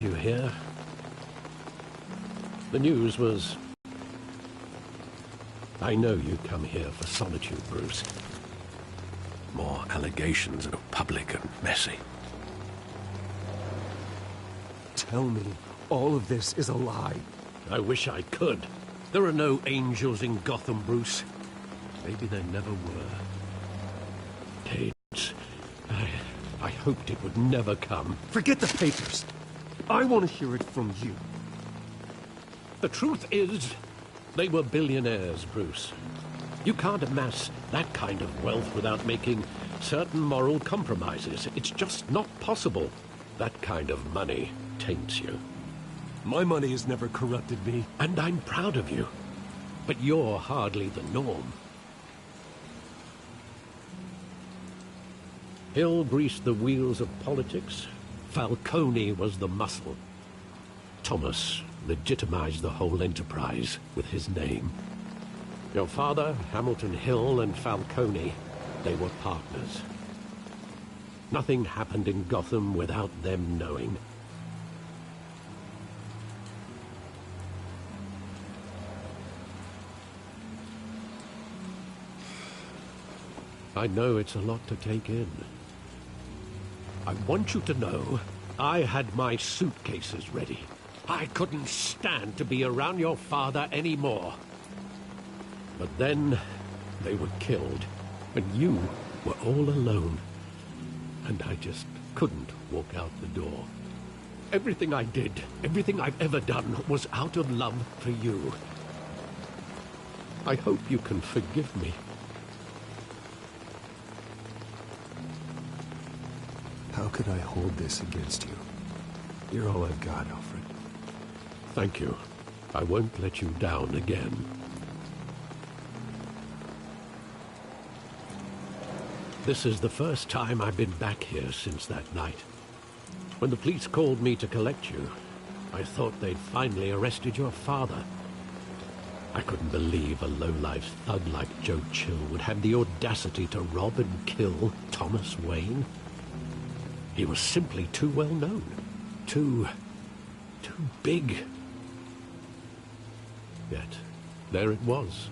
you here. The news was... I know you come here for solitude, Bruce. More allegations are public and messy. Tell me, all of this is a lie. I wish I could. There are no angels in Gotham, Bruce. Maybe there never were. Kate, I hoped it would never come. Forget the papers. I want to hear it from you. The truth is, they were billionaires, Bruce. You can't amass that kind of wealth without making certain moral compromises. It's just not possible. That kind of money taints you. My money has never corrupted me. And I'm proud of you. But you're hardly the norm. Hill greased the wheels of politics. Falcone was the muscle. Thomas legitimized the whole enterprise with his name. Your father, Hamilton Hill, and Falcone, they were partners. Nothing happened in Gotham without them knowing. I know it's a lot to take in. I want you to know, I had my suitcases ready. I couldn't stand to be around your father anymore. But then, they were killed, and you were all alone. And I just couldn't walk out the door. Everything I did, everything I've ever done, was out of love for you. I hope you can forgive me. How could I hold this against you? You're all I've got, Alfred. Thank you. I won't let you down again. This is the first time I've been back here since that night. When the police called me to collect you, I thought they'd finally arrested your father. I couldn't believe a low-life thug like Joe Chill would have the audacity to rob and kill Thomas Wayne. He was simply too well known. Too big. Yet, there it was.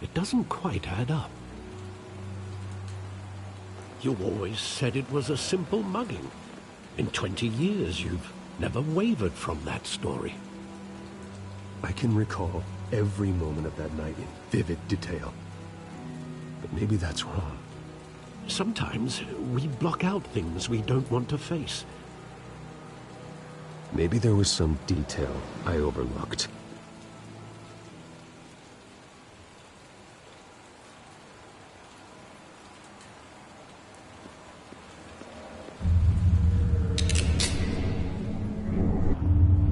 It doesn't quite add up. You always said it was a simple mugging. In 20 years, you've never wavered from that story. I can recall every moment of that night in vivid detail. But maybe that's wrong. Sometimes we block out things we don't want to face. Maybe there was some detail I overlooked.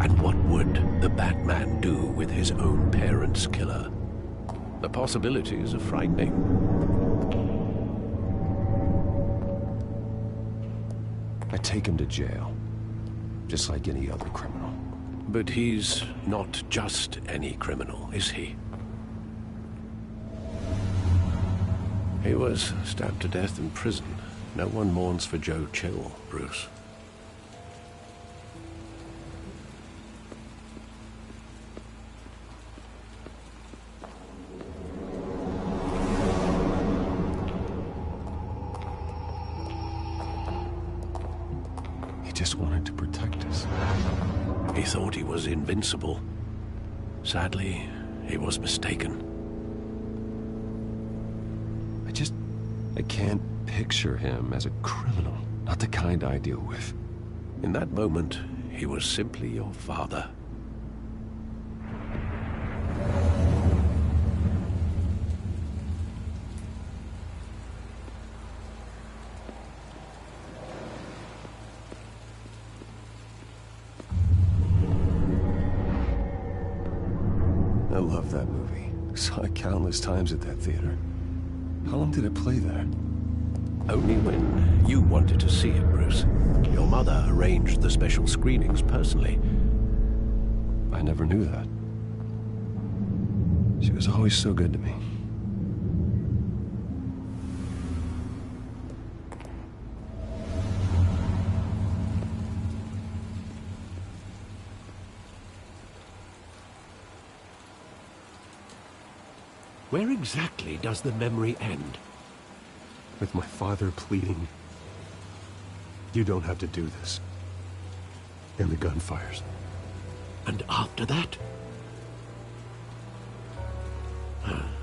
And what would the Batman do with his own parents' killer? The possibilities are frightening. I take him to jail, just like any other criminal. But he's not just any criminal, is he? He was stabbed to death in prison. No one mourns for Joe Chill, Bruce. Just wanted to protect us. He thought he was invincible. Sadly, he was mistaken. I can't picture him as a criminal. Not the kind I deal with. In that moment, he was simply your father. I love that movie. Saw it countless times at that theater. How long did it play there? Only when you wanted to see it, Bruce. Your mother arranged the special screenings personally. I never knew that. She was always so good to me. Where exactly does the memory end? With my father pleading, "You don't have to do this." And the gun fires. And after that?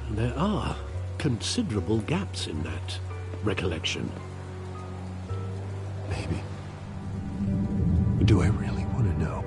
There are considerable gaps in that recollection. Maybe. Do I really want to know?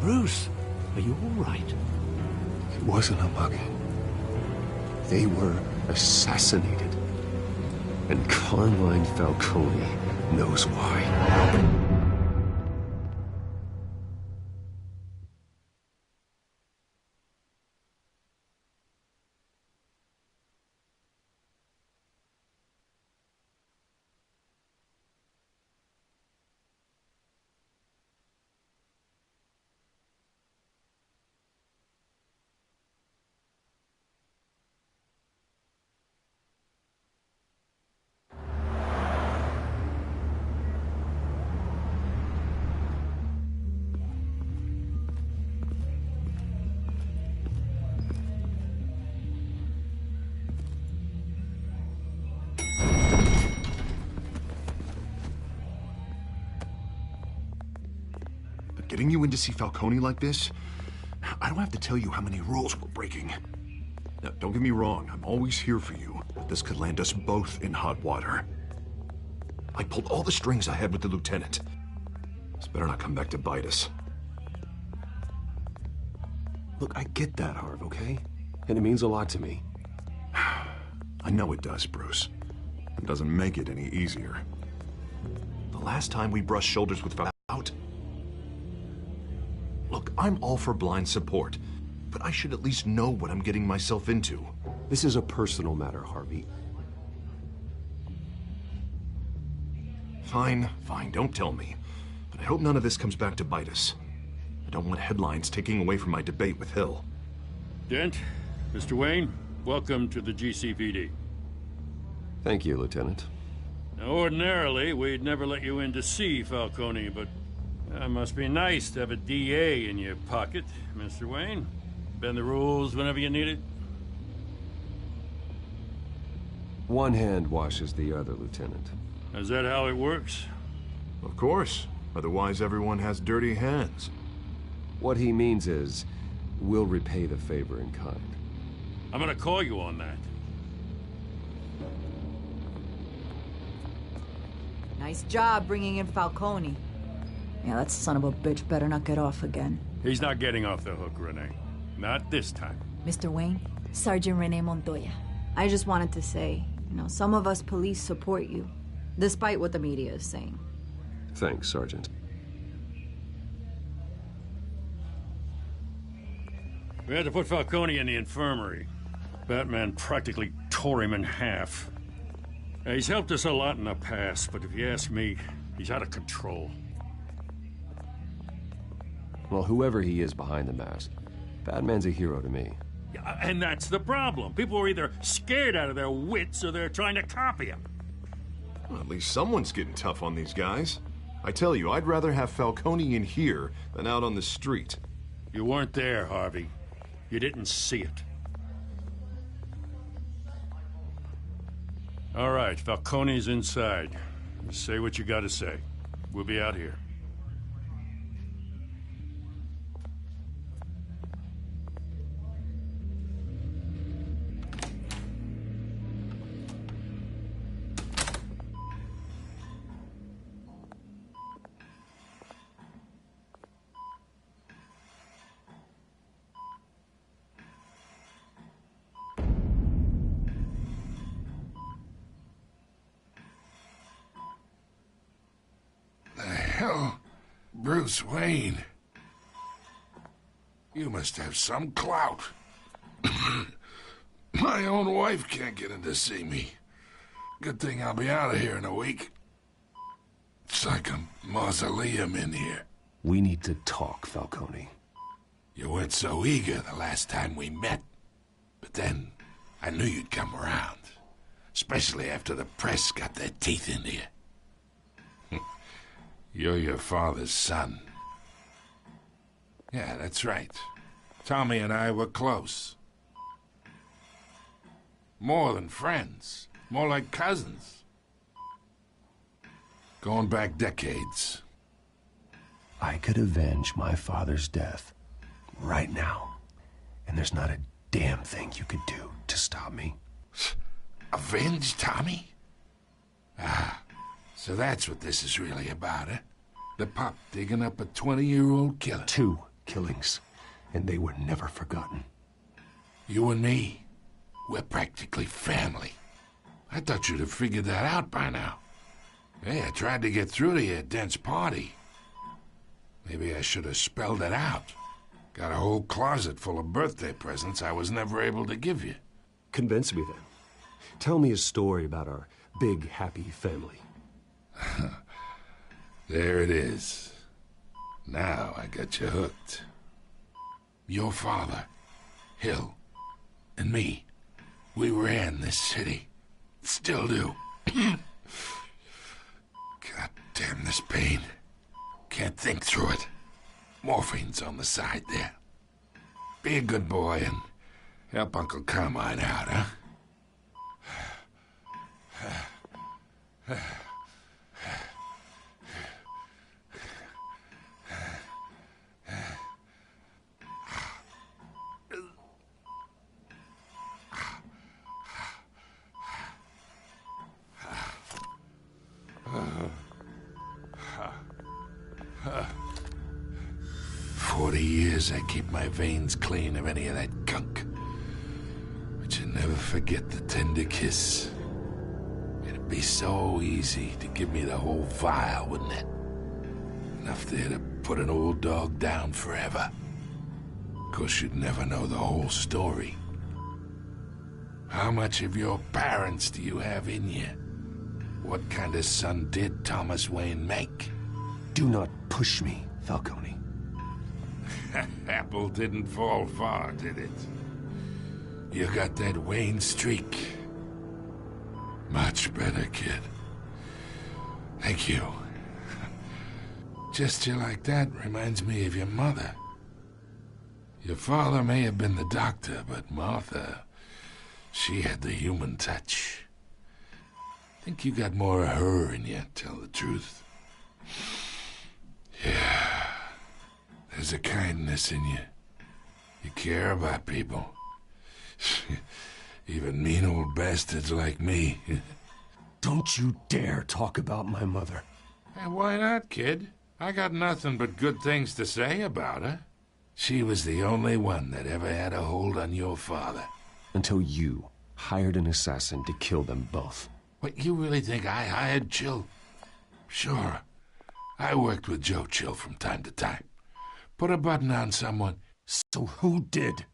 Bruce, are you all right? It wasn't a bug. They were assassinated. And Carmine Falcone knows why. Getting you in to see Falcone like this? I don't have to tell you how many rules we're breaking. Now, don't get me wrong, I'm always here for you, but this could land us both in hot water. I pulled all the strings I had with the lieutenant. This better not come back to bite us. Look, I get that, Harv, okay? And it means a lot to me. I know it does, Bruce. It doesn't make it any easier. The last time we brushed shoulders with Falcone, look, I'm all for blind support, but I should at least know what I'm getting myself into. This is a personal matter, Harvey. Fine, don't tell me. But I hope none of this comes back to bite us. I don't want headlines taking away from my debate with Hill. Dent, Mr. Wayne, welcome to the GCPD. Thank you, Lieutenant. Now, ordinarily, we'd never let you in to see Falcone, but it must be nice to have a DA in your pocket, Mr. Wayne. Bend the rules whenever you need it. One hand washes the other, Lieutenant. Is that how it works? Of course. Otherwise, everyone has dirty hands. What he means is, we'll repay the favor in kind. I'm gonna call you on that. Nice job bringing in Falcone. Yeah, that son of a bitch better not get off again. He's not getting off the hook, Renee. Not this time. Mr. Wayne, Sergeant Renee Montoya. I just wanted to say, some of us police support you, despite what the media is saying. Thanks, Sergeant. We had to put Falcone in the infirmary. Batman practically tore him in half. He's helped us a lot in the past, but if you ask me, he's out of control. Well, whoever he is behind the mask, Batman's a hero to me. Yeah, and that's the problem. People are either scared out of their wits or they're trying to copy him. Well, at least someone's getting tough on these guys. I tell you, I'd rather have Falcone in here than out on the street. You weren't there, Harvey. You didn't see it. All right, Falcone's inside. Say what you gotta say. We'll be out here. Hell, Bruce Wayne. You must have some clout. My own wife can't get in to see me. Good thing I'll be out of here in a week. It's like a mausoleum in here. We need to talk, Falcone. You weren't so eager the last time we met. But then, I knew you'd come around. Especially after the press got their teeth into you. You're your father's son. Yeah, that's right. Tommy and I were close. More than friends. More like cousins. Going back decades. I could avenge my father's death right now. And there's not a damn thing you could do to stop me. Avenge Tommy? Ah, so that's what this is really about, eh? The pup digging up a 20-year-old killer. 2 killings, and they were never forgotten. You and me, we're practically family. I thought you'd have figured that out by now. Hey, I tried to get through to you at Dent's party. Maybe I should have spelled it out. Got a whole closet full of birthday presents I was never able to give you. Convince me then. Tell me a story about our big, happy family. There it is. Now I got you hooked. Your father, Hill, and me, we ran this city. Still do. God damn this pain. Can't think through it. Morphine's on the side there. Be a good boy and help Uncle Carmine out, huh? I keep my veins clean of any of that gunk. But you never forget the tender kiss. It'd be so easy to give me the whole vial, wouldn't it? Enough there to put an old dog down forever. Of course, you'd never know the whole story. How much of your parents do you have in you? What kind of son did Thomas Wayne make? Do not push me, Falcone. Apple didn't fall far, did it? You got that Wayne streak. Much better, kid. Thank you. Gesture like that reminds me of your mother. Your father may have been the doctor, but Martha, she had the human touch. Think you got more of her in you, tell the truth. Yeah. There's a kindness in you. You care about people. Even mean old bastards like me. Don't you dare talk about my mother. Hey, why not, kid? I got nothing but good things to say about her. She was the only one that ever had a hold on your father. Until you hired an assassin to kill them both. What, you really think I hired Chill? Sure. I worked with Joe Chill from time to time. Put a button on someone. So who did?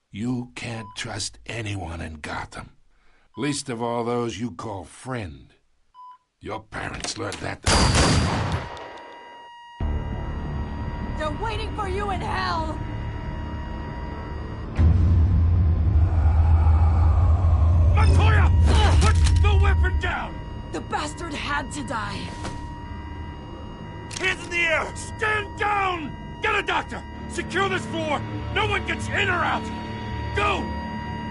You can't trust anyone in Gotham. Least of all those you call friend. Your parents learned that. waiting for you in hell! Montoya! Put the weapon down! The bastard had to die. Hands in the air! Stand down! Get a doctor! Secure this floor! No one gets in or out! Go!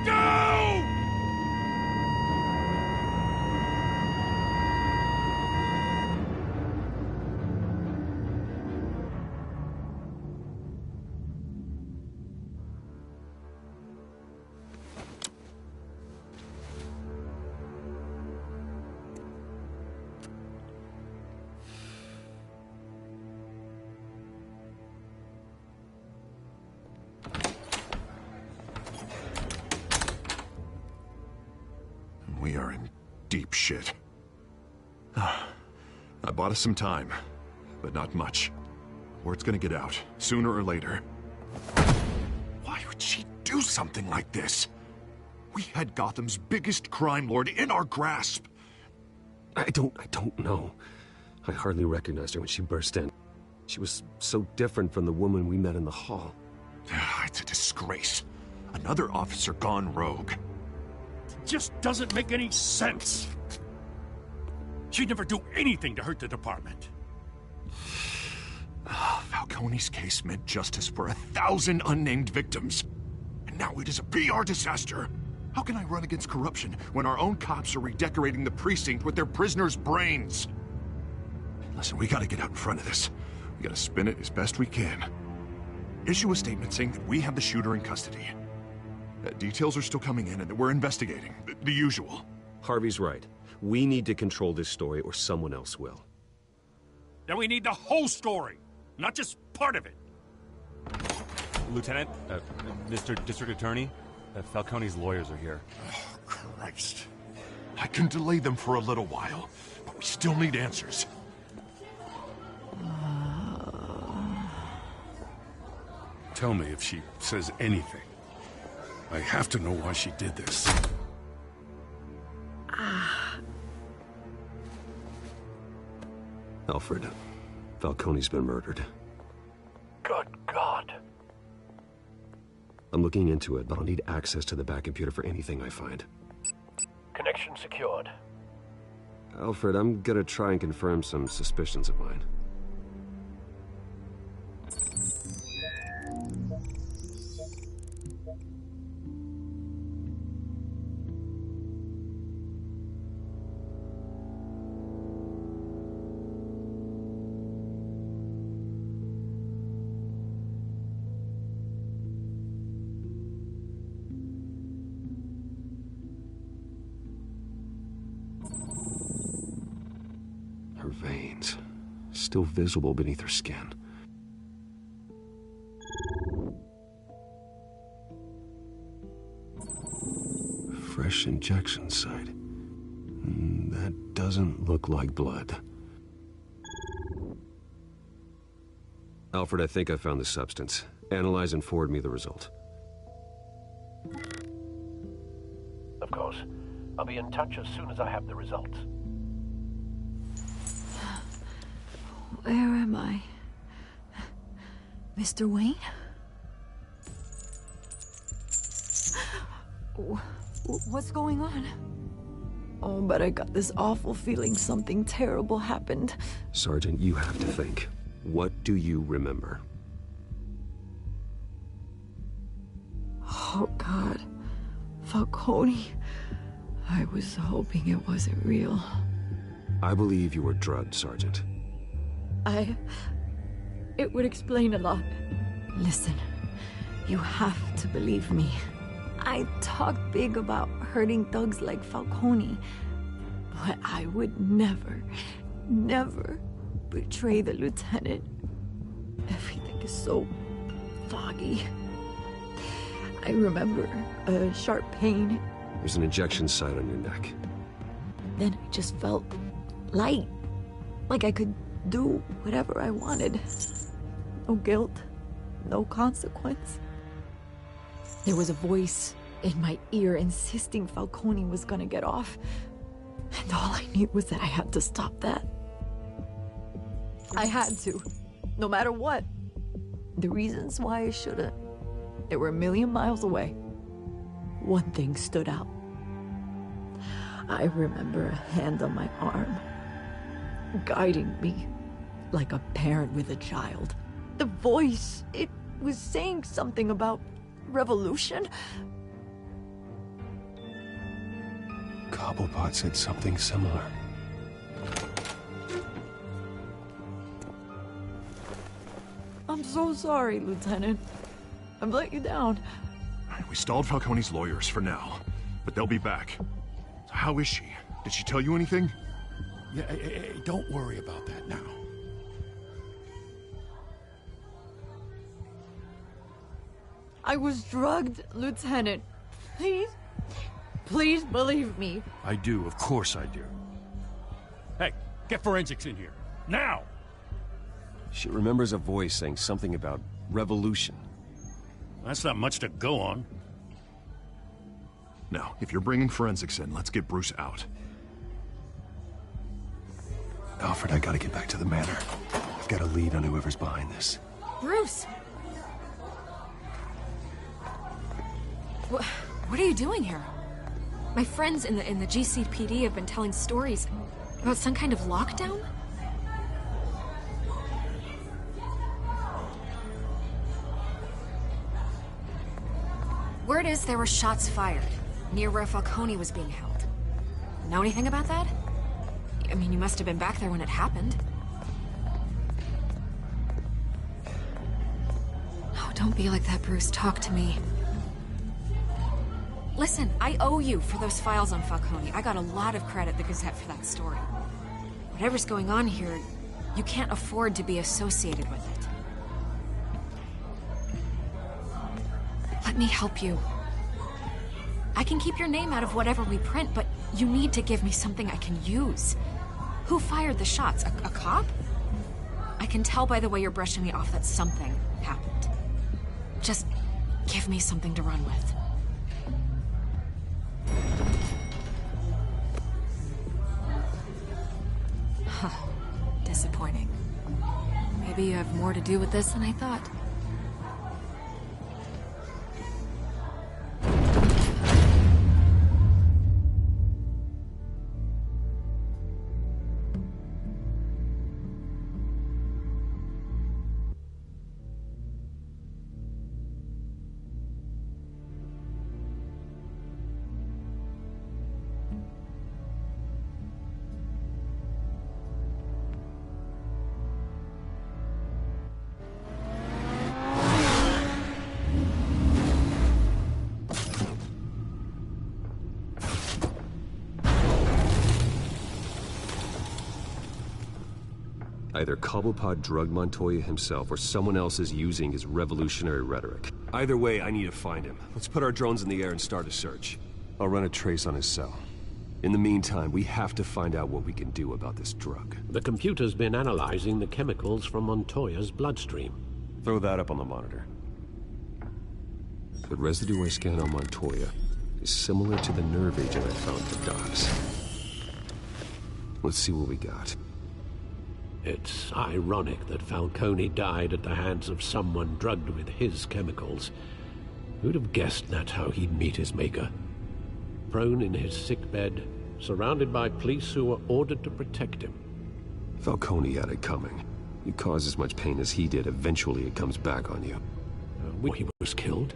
Go! We are in deep shit. I bought us some time, but not much. Word's gonna get out, sooner or later. Why would she do something like this? We had Gotham's biggest crime lord in our grasp. I don't know. I hardly recognized her when she burst in. She was so different from the woman we met in the hall. It's a disgrace. Another officer gone rogue. Just doesn't make any sense. She'd never do anything to hurt the department. Falcone's case meant justice for 1,000 unnamed victims. And now it is a PR disaster. How can I run against corruption when our own cops are redecorating the precinct with their prisoners' brains? Listen, we gotta get out in front of this. We gotta spin it as best we can. Issue a statement saying that we have the shooter in custody. Details are still coming in and that we're investigating. The usual. Harvey's right. We need to control this story or someone else will. Then we need the whole story, not just part of it. Lieutenant, Mr. District Attorney, Falcone's lawyers are here. Oh, Christ. I can delay them for a little while, but we still need answers. Tell me if she says anything. I have to know why she did this. Alfred, Falcone's been murdered. Good God. I'm looking into it, but I'll need access to the back computer for anything I find. Connection secured. Alfred, I'm gonna try and confirm some suspicions of mine. Her veins, still visible beneath her skin. Fresh injection site. That doesn't look like blood. Alfred, I think I found the substance. Analyze and forward me the result. Of course. I'll be in touch as soon as I have the results. Where am I? Mr. Wayne? What's going on? Oh, but I got this awful feeling something terrible happened. Sergeant, you have to think. What do you remember? Oh, God. Falcone. I was hoping it wasn't real. I believe you were drugged, Sergeant. It would explain a lot. Listen, you have to believe me. I talk big about hurting thugs like Falcone, but I would never betray the lieutenant. Everything is so foggy. I remember a sharp pain. There's an injection site on your neck. Then I just felt light, like I could do whatever I wanted. No guilt, no consequence. There was a voice in my ear insisting Falcone was gonna get off. And all I knew was that I had to stop that. I had to, no matter what. the reasons why I shouldn't, they were a million miles away. One thing stood out. I remember a hand on my arm, guiding me like a parent with a child. The voice, it was saying something about revolution. Cobblepot said something similar. I'm so sorry, Lieutenant. I've let you down. We stalled Falcone's lawyers for now, but they'll be back. So how is she? Did she tell you anything? Yeah, hey, don't worry about that now. I was drugged, Lieutenant. Please believe me. I do, of course I do. Hey, get forensics in here. Now! She remembers a voice saying something about revolution. That's not much to go on. Now, if you're bringing forensics in, let's get Bruce out. Alfred, I gotta get back to the manor. I've got a lead on whoever's behind this. Bruce! What are you doing here? My friends in the GCPD have been telling stories about some kind of lockdown? Word is there were shots fired near where Falcone was being held. Know anything about that? I mean, you must have been back there when it happened. Oh, don't be like that, Bruce. Talk to me. Listen, I owe you for those files on Falcone. I got a lot of credit at the Gazette for that story. Whatever's going on here, you can't afford to be associated with it. Let me help you. I can keep your name out of whatever we print, but you need to give me something I can use. Who fired the shots? A cop? I can tell by the way you're brushing me off that something happened. Just give me something to run with. Huh. Disappointing. Maybe you have more to do with this than I thought. Either Cobblepot drugged Montoya himself, or someone else is using his revolutionary rhetoric. Either way, I need to find him. Let's put our drones in the air and start a search. I'll run a trace on his cell. In the meantime, we have to find out what we can do about this drug. The computer's been analyzing the chemicals from Montoya's bloodstream. Throw that up on the monitor. The residue I scan on Montoya is similar to the nerve agent I found at the docks. Let's see what we got. It's ironic that Falcone died at the hands of someone drugged with his chemicals. Who'd have guessed that's how he'd meet his maker? Prone in his sickbed, surrounded by police who were ordered to protect him. Falcone had it coming. You cause as much pain as he did, eventually it comes back on you. When he was killed?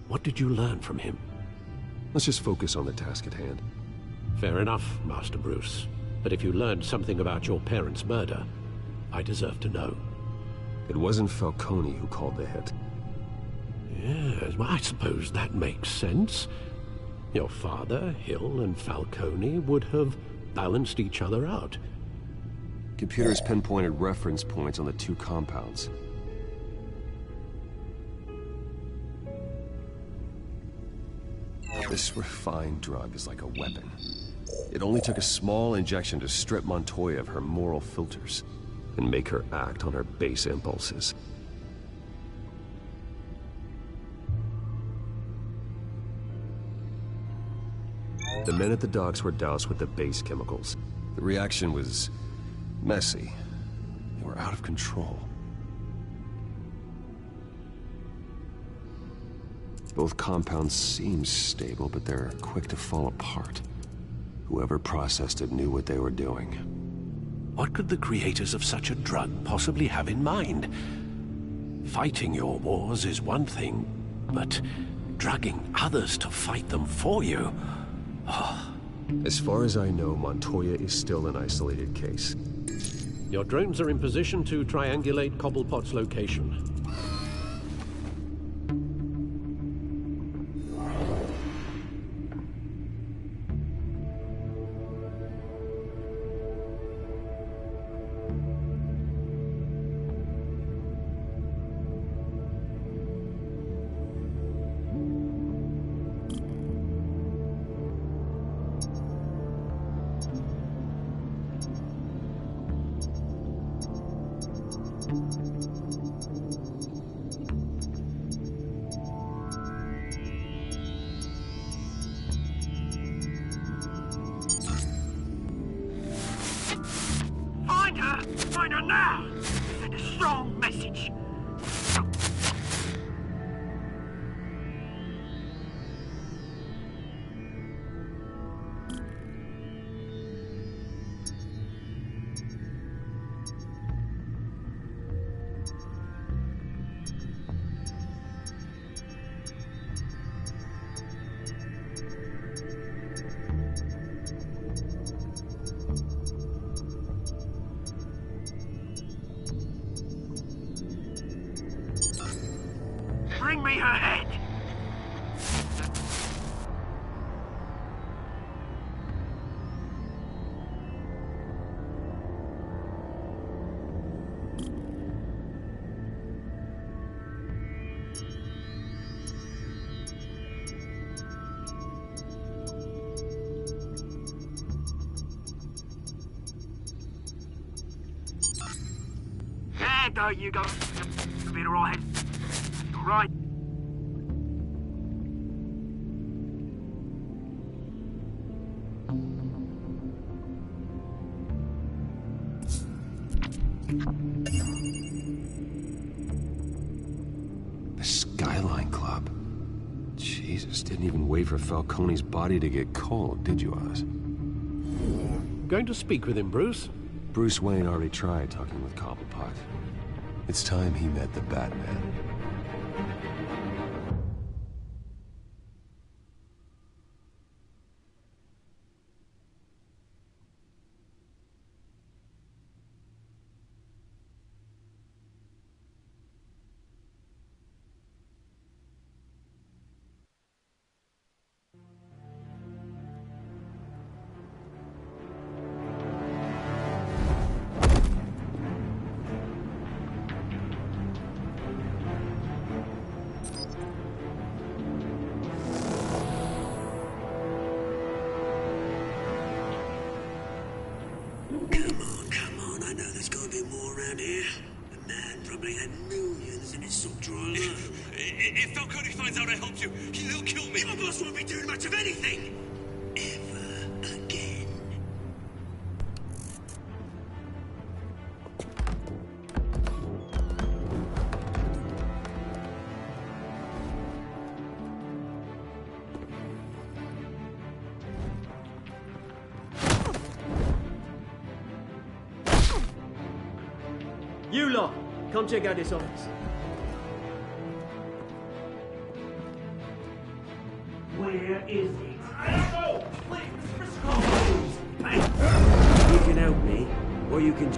What did you learn from him? Let's just focus on the task at hand. Fair enough, Master Bruce. But if you learned something about your parents' murder, I deserve to know. It wasn't Falcone who called the hit. Yes, well, I suppose that makes sense. Your father, Hill, and Falcone would have balanced each other out. Computers pinpointed reference points on the two compounds. This refined drug is like a weapon. It only took a small injection to strip Montoya of her moral filters and make her act on her base impulses. The men at the docks were doused with the base chemicals. The reaction was messy. They were We're out of control. Both compounds seem stable, but they're quick to fall apart. Whoever processed it knew what they were doing. What could the creators of such a drug possibly have in mind? Fighting your wars is one thing, but drugging others to fight them for you? Oh. As far as I know, Montoya is still an isolated case. Your drones are in position to triangulate Cobblepot's location. Find her now! Send a strong message. Bring me her head! There go you go. You'll be alright. Right. The Skyline Club. Jesus, didn't even wait for Falcone's body to get cold, did you, Oz? Going to speak with him, Bruce? Bruce Wayne already tried talking with Cobblepot. It's time he met the Batman. Come on, I know there's gotta be more around here. The man probably had millions in his sock-drawer alone. If Falcone finds out I helped you, he'll kill me. Your boss won't be doing much of anything! Ever again. You lot, come check out this office. Where is it? I don't know! You can help me, or you can...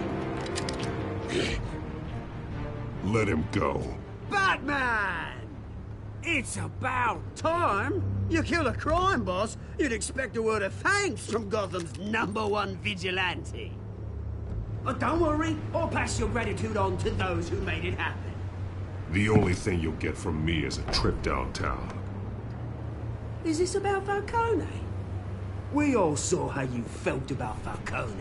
Let him go. Batman! It's about time! You kill a crime boss, you'd expect a word of thanks from Gotham's #1 vigilante. But don't worry, I'll pass your gratitude on to those who made it happen. The only thing you'll get from me is a trip downtown. Is this about Falcone? We all saw how you felt about Falcone.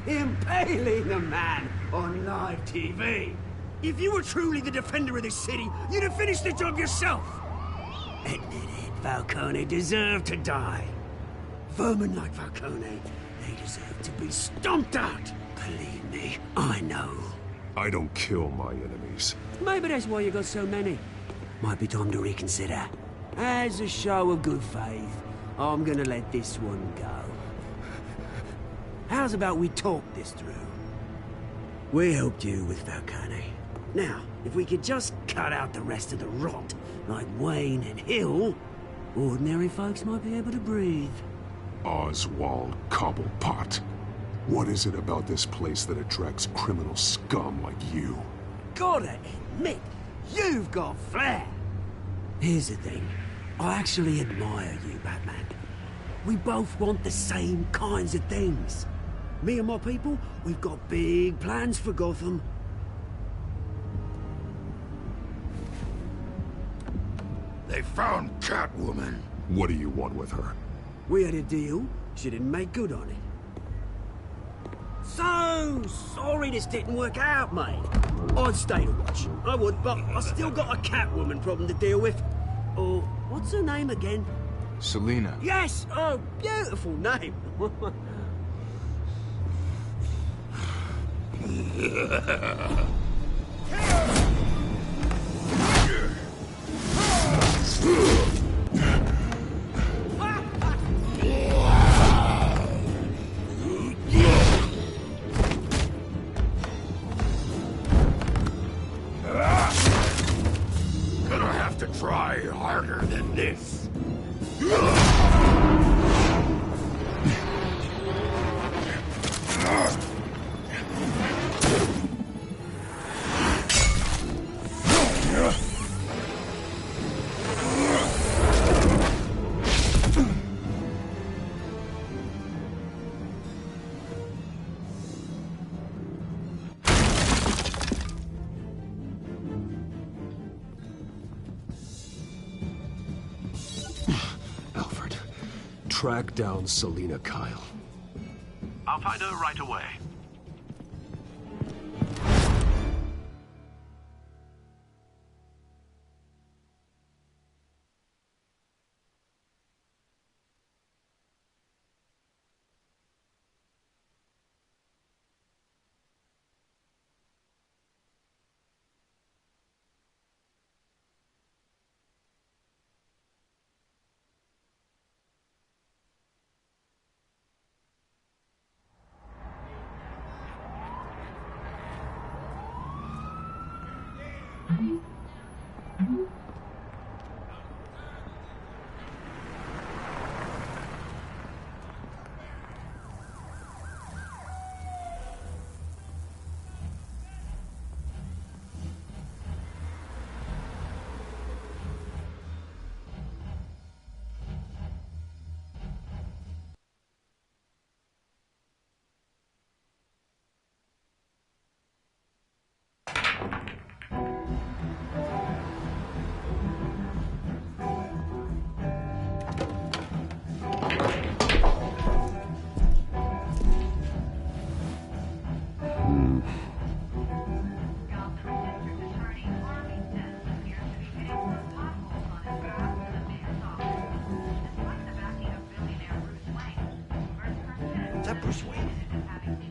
Impaling a man on live TV. If you were truly the defender of this city, you'd have finished the job yourself. Admit it, Falcone deserved to die. Vermin like Falcone, they deserve to be stomped out. Believe me, I know. I don't kill my enemies. Maybe that's why you got so many. Might be time to reconsider. As a show of good faith, I'm gonna let this one go. How's about we talk this through? We helped you with Falcone. Now, if we could just cut out the rest of the rot, like Wayne and Hill, ordinary folks might be able to breathe. Oswald Cobblepot. What is it about this place that attracts criminal scum like you? Gotta admit, you've got flair. Here's the thing. I actually admire you, Batman. We both want the same kinds of things. Me and my people, we've got big plans for Gotham. They found Catwoman. What do you want with her? We had a deal. She didn't make good on it. So sorry this didn't work out, mate. I'd stay to watch. I would, but I still got a Catwoman problem to deal with. Oh, what's her name again? Selina. Yes! Oh, beautiful name. Gonna have to try harder than this. Track down Selina Kyle. I'll find her right away.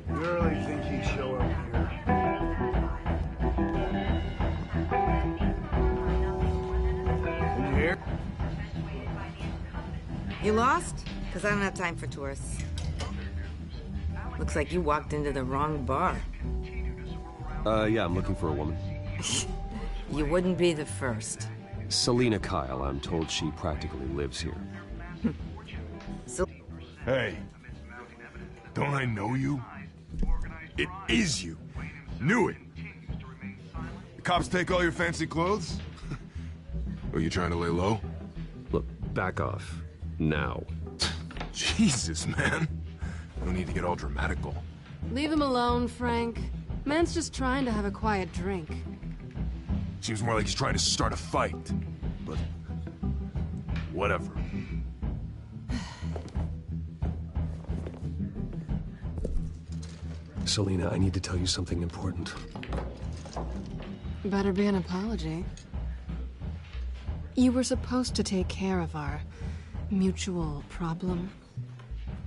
You really think he'd show up here? Did you hear? You lost? Because I don't have time for tourists. Looks like you walked into the wrong bar. Yeah, I'm looking for a woman. You wouldn't be the first. Selina Kyle, I'm told she practically lives here. Hey, don't I know you? It is you. Knew it. The cops take all your fancy clothes? Are you trying to lay low? Look, back off. Now. Jesus, man. No need to get all dramatical. Leave him alone, Frank. Man's just trying to have a quiet drink. Seems more like he's trying to start a fight. But... whatever. Selina, I need to tell you something important. Better be an apology. You were supposed to take care of our mutual problem.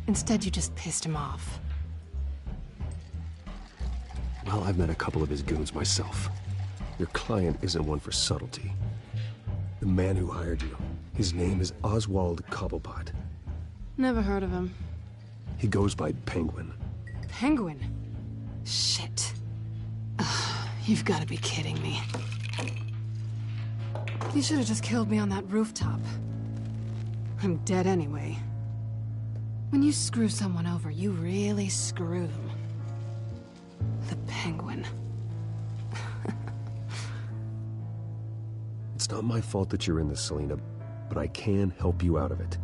Instead, you just pissed him off. Well, I've met a couple of his goons myself. Your client isn't one for subtlety. The man who hired you, his name is Oswald Cobblepot. Never heard of him. He goes by Penguin. Penguin? Shit. Ugh, you've got to be kidding me. You should have just killed me on that rooftop. I'm dead anyway. When you screw someone over, you really screw them. The Penguin. It's not my fault that you're in this, Selina, but I can help you out of it.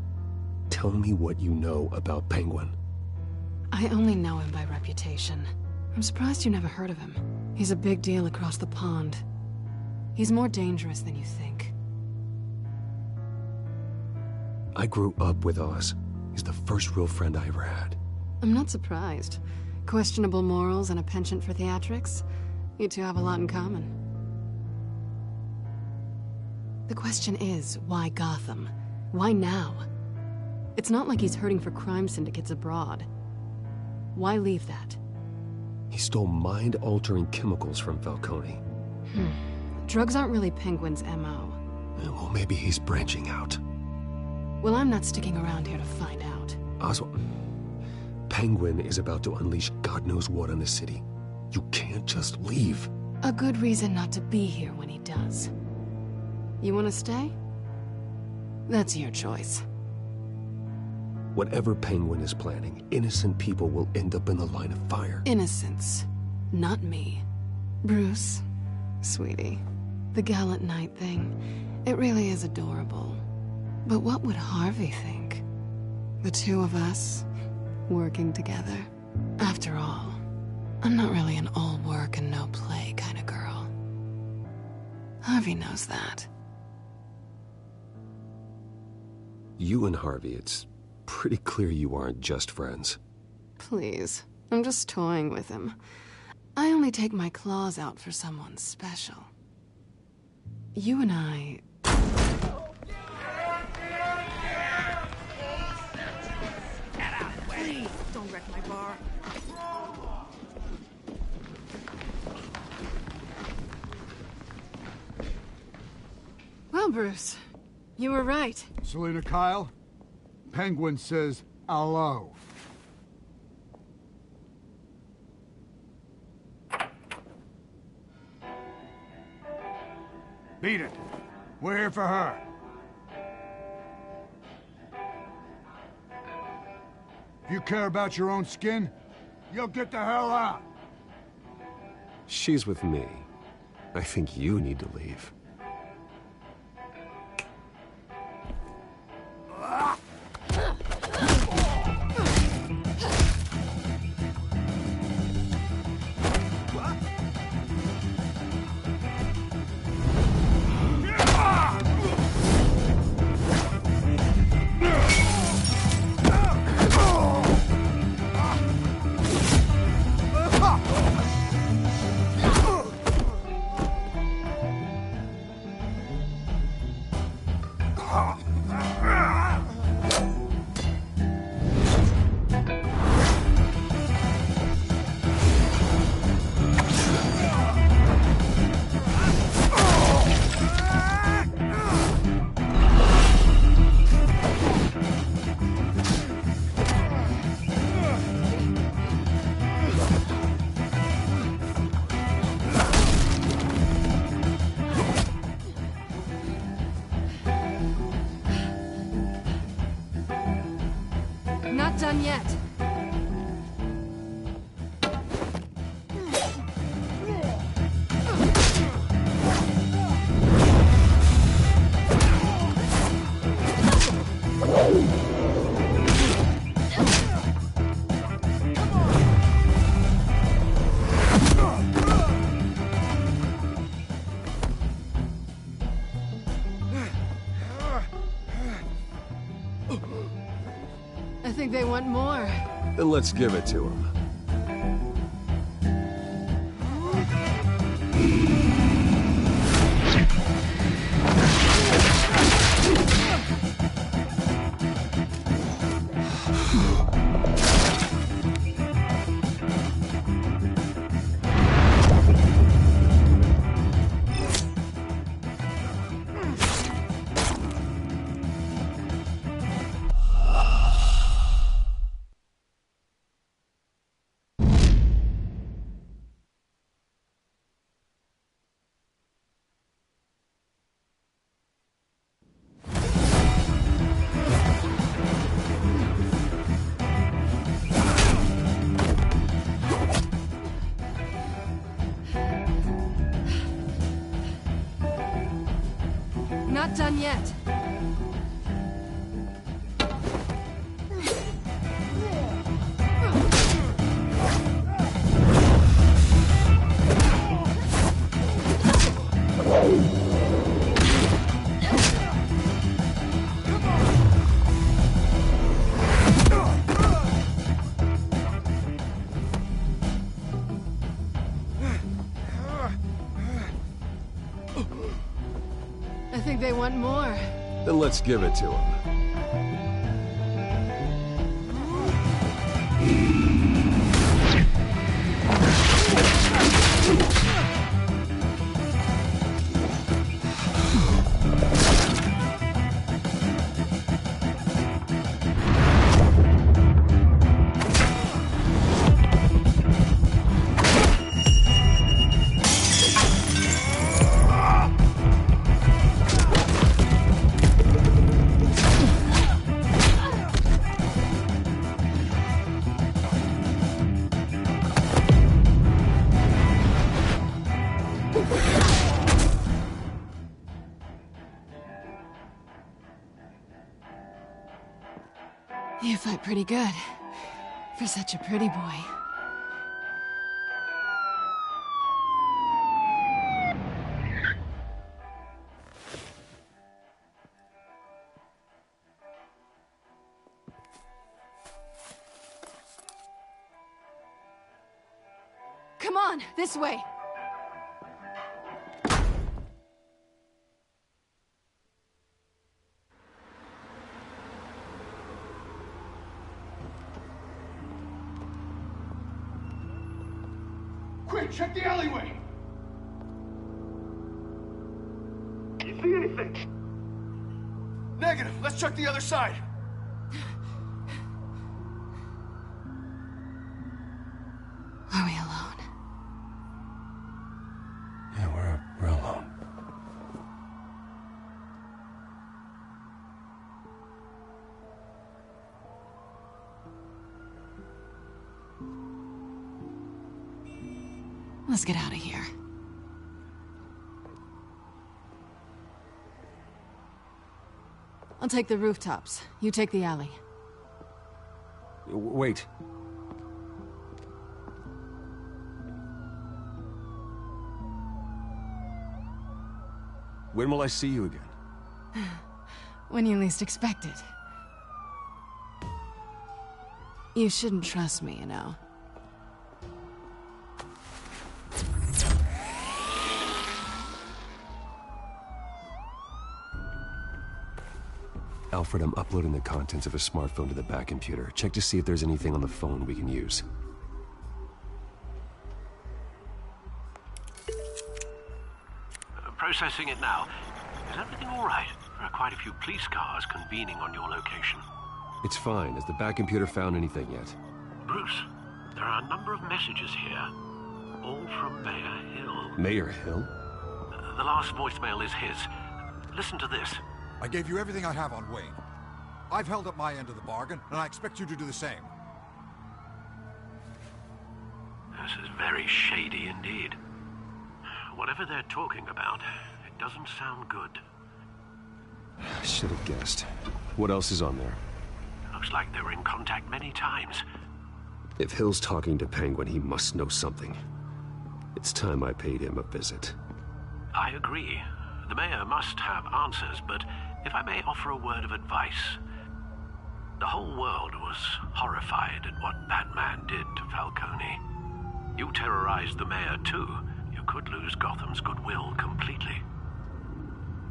Tell me what you know about Penguin. I only know him by reputation. I'm surprised you never heard of him. He's a big deal across the pond. He's more dangerous than you think. I grew up with Oz. He's the first real friend I ever had. I'm not surprised. Questionable morals and a penchant for theatrics. You two have a lot in common. The question is, why Gotham? Why now? It's not like he's hurting for crime syndicates abroad. Why leave that? He stole mind-altering chemicals from Falcone. Drugs aren't really Penguin's MO. Well, maybe he's branching out. Well, I'm not sticking around here to find out. Oswald, Penguin is about to unleash God knows what on the city. You can't just leave. A good reason not to be here when he does. You want to stay? That's your choice. Whatever Penguin is planning, innocent people will end up in the line of fire. Innocence. Not me. Bruce, sweetie, the gallant knight thing, it really is adorable. But what would Harvey think? The two of us, working together. After all, I'm not really an all work and no play kind of girl. Harvey knows that. You and Harvey, it's pretty clear you aren't just friends. Please, I'm just toying with him. I only take my claws out for someone special. You and I... Please, don't wreck my bar. Well, Bruce, you were right. Selina Kyle, Penguin says hello. Beat it. We're here for her. If you care about your own skin, you'll get the hell out. She's with me. I think you need to leave. Not done yet. I think they want more. Then let's give it to him. not done yet. I think they want more. Then let's give it to them. You fight pretty good. For such a pretty boy. Come on, this way. Quick, check the alleyway! You see anything? Negative. Let's check the other side. Are we alone? Yeah, we're alone. Let's get out of here. I'll take the rooftops. You take the alley. Wait. When will I see you again? When you least expect it. You shouldn't trust me, you know. Alfred, I'm uploading the contents of a smartphone to the back computer. Check to see if there's anything on the phone we can use. Processing it now. Is everything all right? There are quite a few police cars convening on your location. It's fine. Has the back computer found anything yet? Bruce, there are a number of messages here. All from Mayor Hill. Mayor Hill? The last voicemail is his. Listen to this. I gave you everything I have on Wayne. I've held up my end of the bargain, and I expect you to do the same. This is very shady indeed. Whatever they're talking about, it doesn't sound good. I should have guessed. What else is on there? Looks like they were in contact many times. If Hill's talking to Penguin, he must know something. It's time I paid him a visit. I agree. The mayor must have answers, but if I may offer a word of advice. The whole world was horrified at what Batman did to Falcone. You terrorized the mayor too. You could lose Gotham's goodwill completely.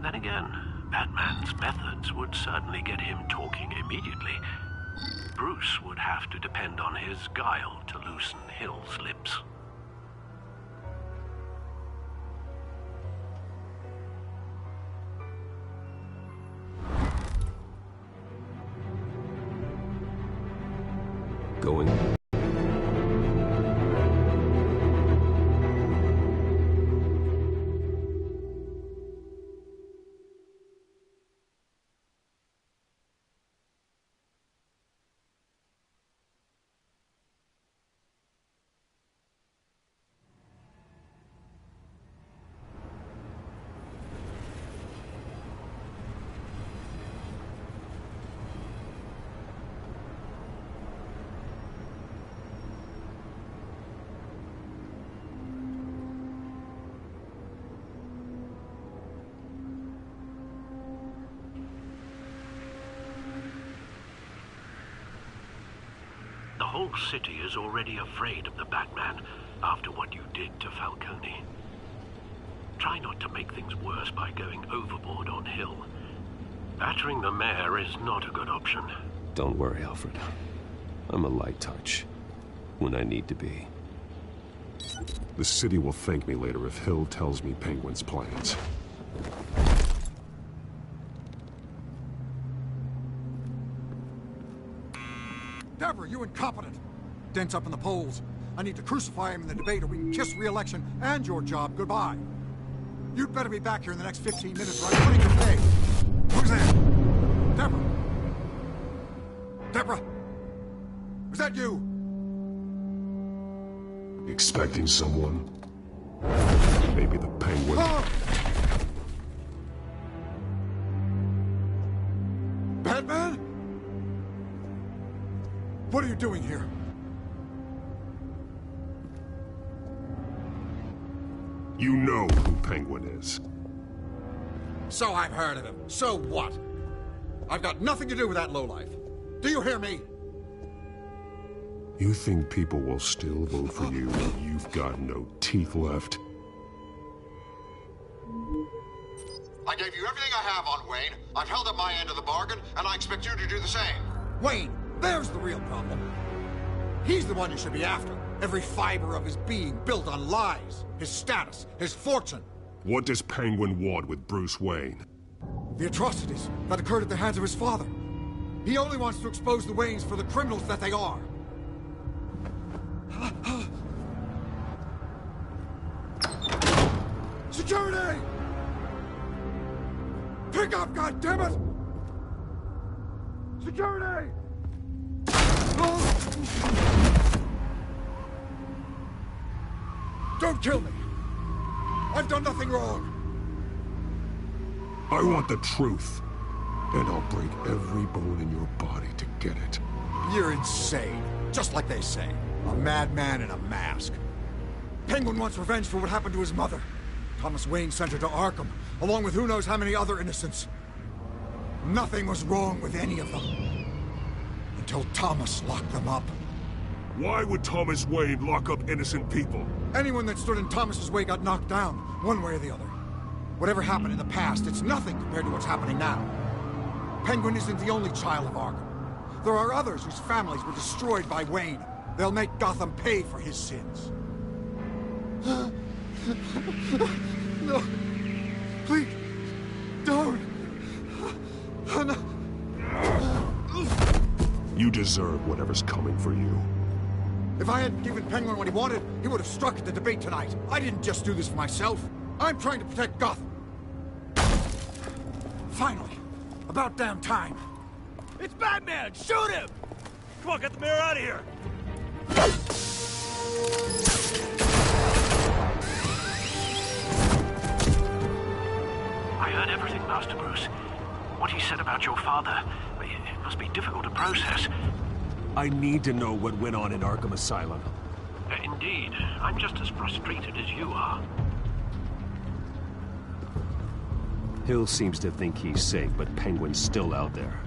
Then again, Batman's methods would certainly get him talking immediately. Bruce would have to depend on his guile to loosen Hill's lips. Going. whole city is already afraid of the Batman after what you did to Falcone. Try not to make things worse by going overboard on Hill. Battering the mayor is not a good option. Don't worry, Alfred. I'm a light touch. When I need to be. The city will thank me later if Hill tells me Penguin's plans. Deborah, you incompetent! Dent's up in the polls. I need to crucify him in the debate or we can kiss re-election and your job goodbye. You'd better be back here in the next 15 minutes or I'm putting your pay. Who's that? Deborah! Deborah! Was that you? Expecting someone? Maybe the Penguin. Batman? What are you doing here? You know who Penguin is. So I've heard of him. So what? I've got nothing to do with that lowlife. Do you hear me? You think people will still vote for you when you've got no teeth left? I gave you everything I have on Wayne. I've held up my end of the bargain, and I expect you to do the same. Wayne, there's the real problem. He's the one you should be after. Every fiber of his being built on lies. His status, his fortune. What does Penguin want with Bruce Wayne? The atrocities that occurred at the hands of his father. He only wants to expose the Waynes for the criminals that they are. Security! Pick up, goddammit! Security! Don't kill me! I've done nothing wrong! I want the truth. And I'll break every bone in your body to get it. You're insane. Just like they say. A madman in a mask. Penguin wants revenge for what happened to his mother. Thomas Wayne sent her to Arkham, along with who knows how many other innocents. Nothing was wrong with any of them. Until Thomas locked them up. Why would Thomas Wayne lock up innocent people? Anyone that stood in Thomas's way got knocked down, one way or the other. Whatever happened in the past, it's nothing compared to what's happening now. Penguin isn't the only child of Arkham. There are others whose families were destroyed by Wayne. They'll make Gotham pay for his sins. No. Please. Don't. No. You deserve whatever's coming for you. If I hadn't given Penguin what he wanted, he would have struck at the debate tonight. I didn't just do this for myself. I'm trying to protect Gotham. Finally. About damn time. It's Batman! Shoot him! Come on, get the mayor out of here! I heard everything, Master Bruce. What he said about your father, it must be difficult to process. I need to know what went on in Arkham Asylum. Indeed. I'm just as frustrated as you are. Hill seems to think he's safe, but Penguin's still out there.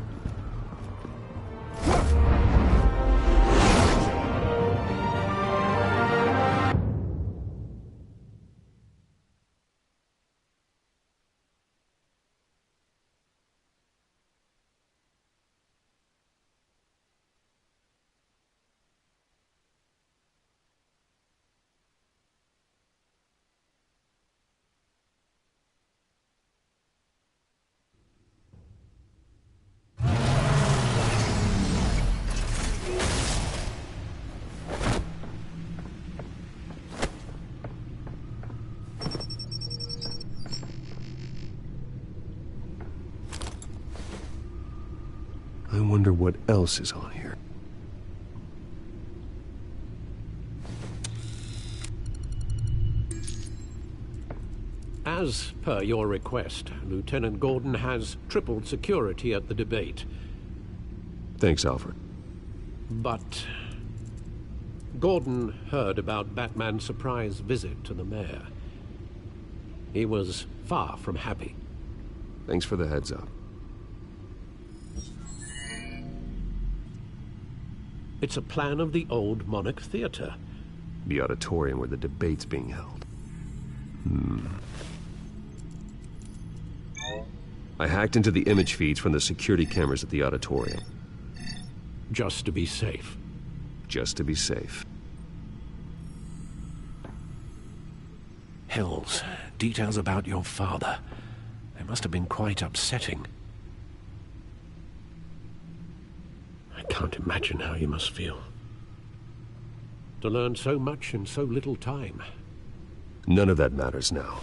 I wonder what else is on here. As per your request, Lieutenant Gordon has tripled security at the debate. Thanks, Alfred. But Gordon heard about Batman's surprise visit to the mayor. He was far from happy. Thanks for the heads up. It's a plan of the old Monarch Theater. The auditorium where the debate's being held. I hacked into the image feeds from the security cameras at the auditorium. Just to be safe. Just to be safe. Hells, details about your father. They must have been quite upsetting. I can't imagine how you must feel. To learn so much in so little time. None of that matters now.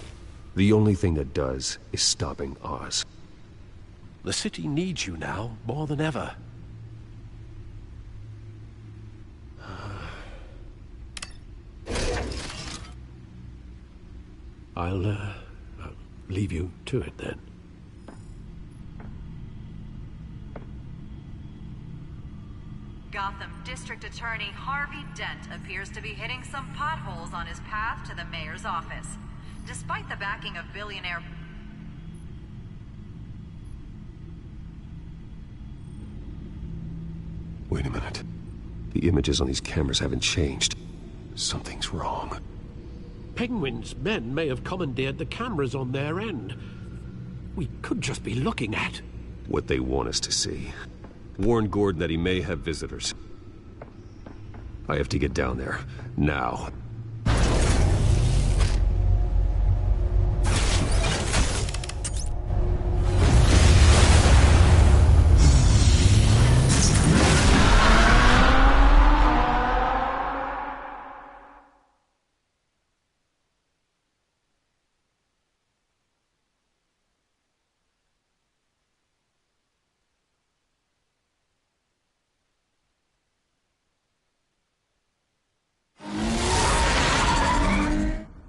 The only thing that does is stopping Oz. The city needs you now, more than ever. I'll leave you to it then. Gotham District Attorney Harvey Dent appears to be hitting some potholes on his path to the mayor's office. Despite the backing of billionaire... Wait a minute. The images on these cameras haven't changed. Something's wrong. Penguin's men may have commandeered the cameras on their end. We could just be looking at what they want us to see. Warn Gordon that he may have visitors. I have to get down there, now.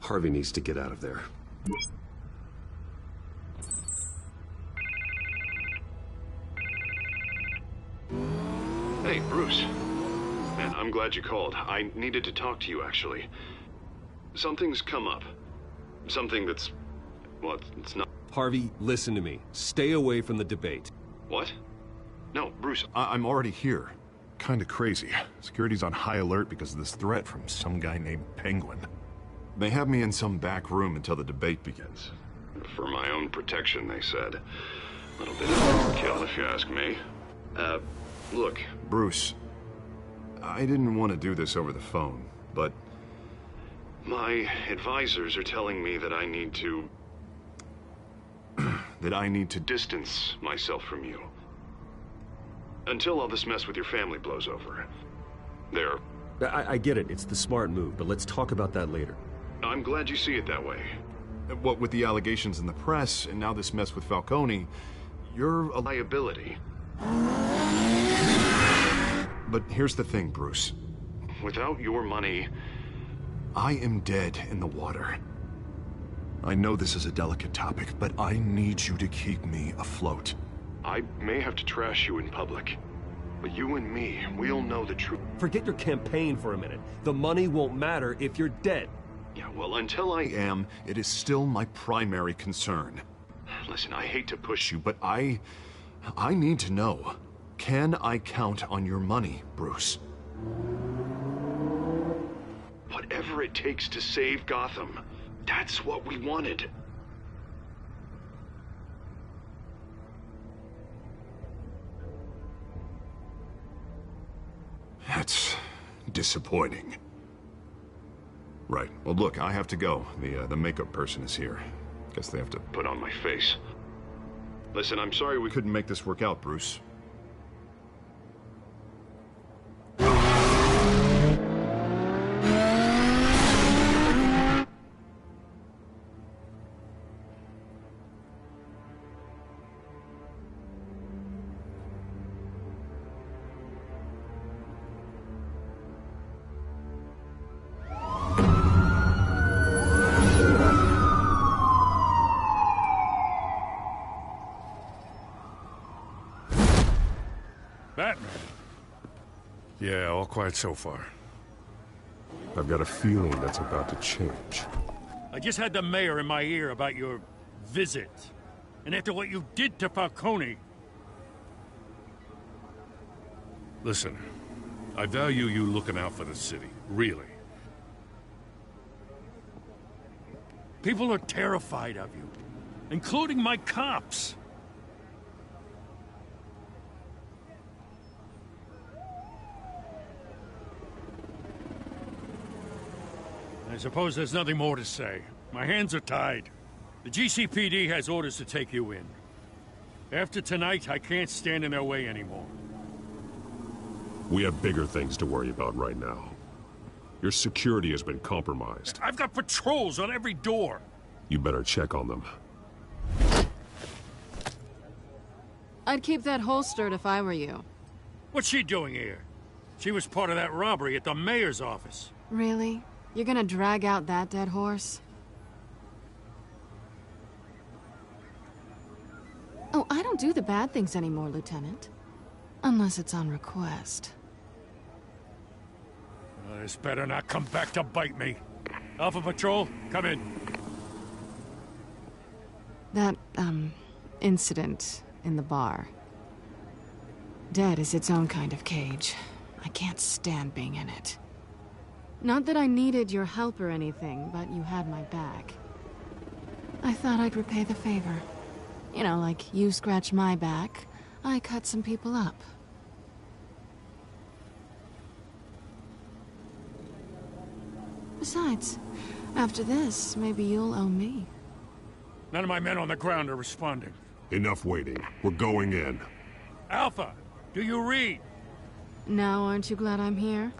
Harvey needs to get out of there. Hey, Bruce. Man, I'm glad you called. I needed to talk to you, actually. Something's come up. Something that's... well, it's not... Harvey, listen to me. Stay away from the debate. What? No, Bruce, I'm already here. Kinda crazy. Security's on high alert because of this threat from some guy named Penguin. They have me in some back room until the debate begins. For my own protection, they said. A little bit of overkill, if you ask me. Look, Bruce, I didn't want to do this over the phone, but my advisors are telling me that I need to... that I need to distance myself from you. Until all this mess with your family blows over. There. I get it. It's the smart move, but let's talk about that later. I'm glad you see it that way. What with the allegations in the press, and now this mess with Falcone, you're a liability. But here's the thing, Bruce. Without your money, I am dead in the water. I know this is a delicate topic, but I need you to keep me afloat. I may have to trash you in public, but you and me, we'll know the truth. Forget your campaign for a minute. The money won't matter if you're dead. Yeah, well, until I am, it is still my primary concern. Listen, I hate to push you, but I need to know. Can I count on your money, Bruce? Whatever it takes to save Gotham, that's what we wanted. That's disappointing. Right. Well, look, I have to go. The makeup person is here. Guess they have to put on my face. Listen, I'm sorry we couldn't make this work out, Bruce. Batman? Yeah, all quiet so far. I've got a feeling that's about to change. I just had the mayor in my ear about your visit. And after what you did to Falcone... Listen, I value you looking out for the city, really. People are terrified of you, including my cops. I suppose there's nothing more to say. My hands are tied. The GCPD has orders to take you in. After tonight, I can't stand in their way anymore. We have bigger things to worry about right now. Your security has been compromised. I've got patrols on every door. You better check on them. I'd keep that holstered if I were you. What's she doing here? She was part of that robbery at the mayor's office. Really? You're gonna drag out that dead horse? Oh, I don't do the bad things anymore, Lieutenant. Unless it's on request. This better not come back to bite me. Alpha Patrol, come in. That, incident in the bar. Dead is its own kind of cage. I can't stand being in it. Not that I needed your help or anything, but you had my back. I thought I'd repay the favor. You know, like you scratch my back, I cut some people up. Besides, after this, maybe you'll owe me. None of my men on the ground are responding. Enough waiting. We're going in. Alpha, do you read? Now, aren't you glad I'm here?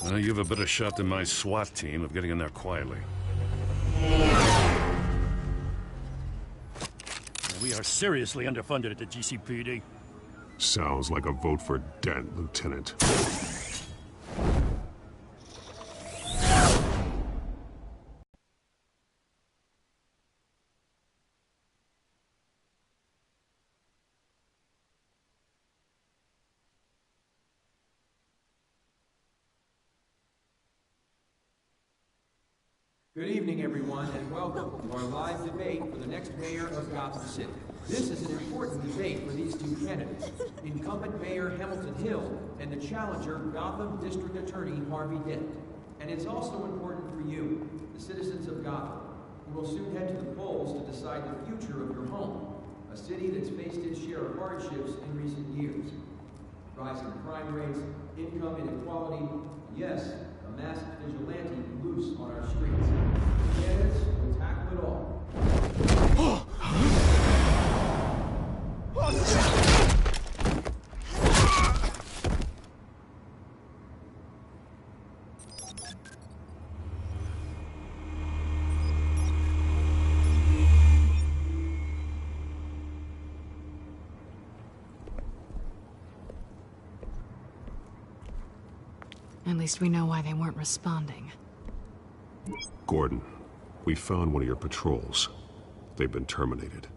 Well, you have a better shot than my SWAT team of getting in there quietly. We are seriously underfunded at the GCPD. Sounds like a vote for Dent, Lieutenant. Good evening, everyone, and welcome to our live debate for the next mayor of Gotham City. This is an important debate for these two candidates, incumbent Mayor Hamilton Hill and the challenger Gotham District Attorney Harvey Dent. And it's also important for you, the citizens of Gotham, who will soon head to the polls to decide the future of your home, a city that's faced its share of hardships in recent years. Rising crime rates, income inequality, yes, a masked vigilante loose on our streets. The candidates will tackle it all. At least we know why they weren't responding. Gordon, we found one of your patrols. They've been terminated.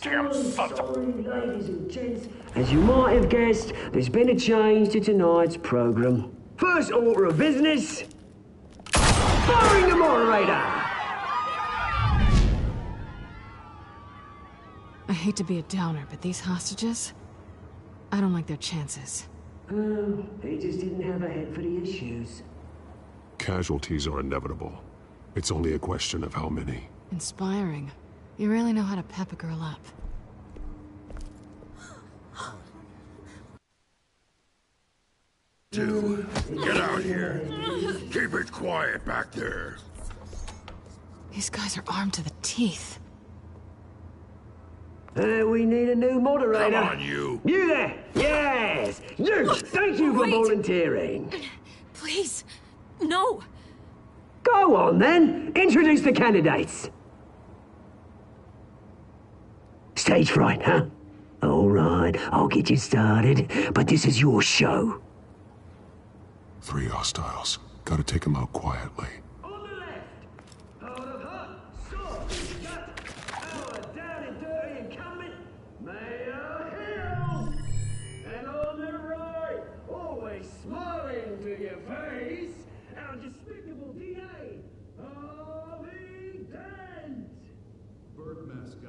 Damn sorry, ladies and gents. As you might have guessed, there's been a change to tonight's program. First order of business, firing the moderator. I hate to be a downer, but these hostages, I don't like their chances. Oh, he just didn't have a head for the issues. Casualties are inevitable. It's only a question of how many. Inspiring. You really know how to pep a girl up. Dude, get out here. Keep it quiet back there. These guys are armed to the teeth. We need a new moderator. Come on, you. You there! Yes! You! Thank you for volunteering. Please, no. Go on, then. Introduce the candidates. Stage fright, huh? All right, I'll get you started, but this is your show. 3 hostiles. Gotta take them out quietly. On the left, out of her, sword, gut, our down and dirty incumbent, Mayor Hill. And on the right, always smiling to your face, our despicable DA, Harvey Dent. Bird mask guy.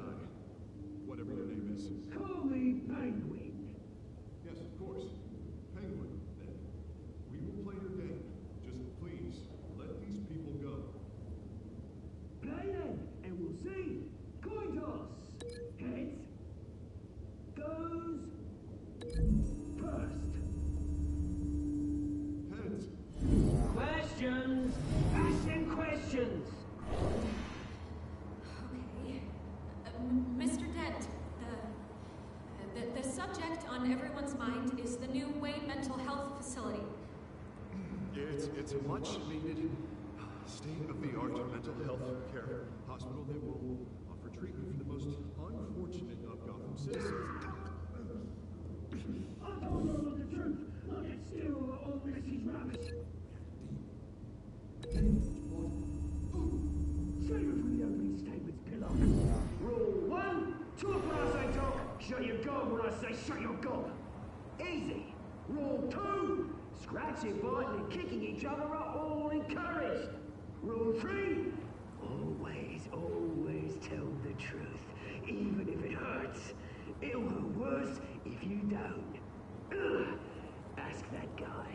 Whatever your name is. Call me It's a much-needed state-of-the-art mental health care hospital that will offer treatment for the most unfortunate of Gotham citizens. I told you all the truth. Look, it's still all this is rubbish. Straight from the opening statements, pillow. Rule 1, talk when I say talk, shut your gob when I say shut your gob. Easy. Rule 2, scratching, biting and kicking each other are all encouraged. Rule 3, always tell the truth, even if it hurts. It'll hurt worse if you don't. Ugh. Ask that guy.